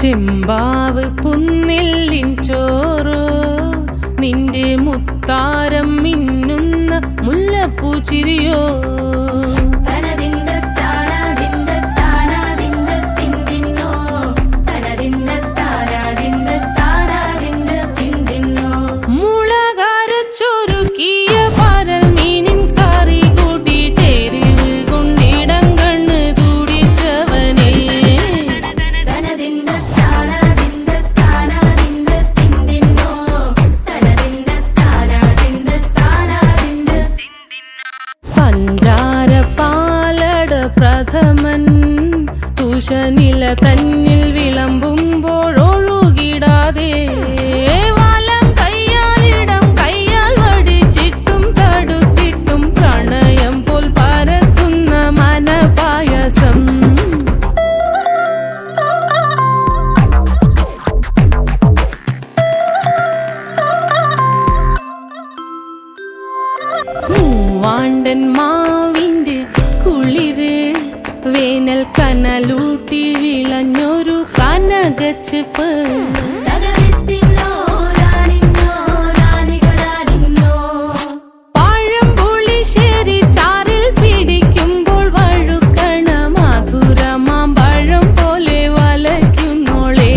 ചെമ്പാവ് പുന്നെല്ലിൻ ചോറോ നിന്റെ മുത്താരം മിന്നുന്ന മുല്ലപ്പൂച്ചിരിയോ പ്രഥമൻ തുഷനില തന്നിൽ വിളമ്പുമ്പോഴൊഴുകിടാതെ വലം കയ്യാലിടം കയ്യാൽ വടിച്ചിട്ടും തടുത്തിട്ടും പ്രണയം പോൽ പരക്കുന്ന മനപായസം മൂവാണ്ടൻ മാവിന്റെ കുളിര് വേനൽ കനലൂട്ടി വിളഞ്ഞൊരു കനകച്ചെപ്പ് പഴംപുളിശ്ശേരി ചാറിൽ പിടിക്കുമ്പോൾ വഴുക്കണ മധുരമാം പഴം പോലെ വലയ്ക്കുന്നോളേ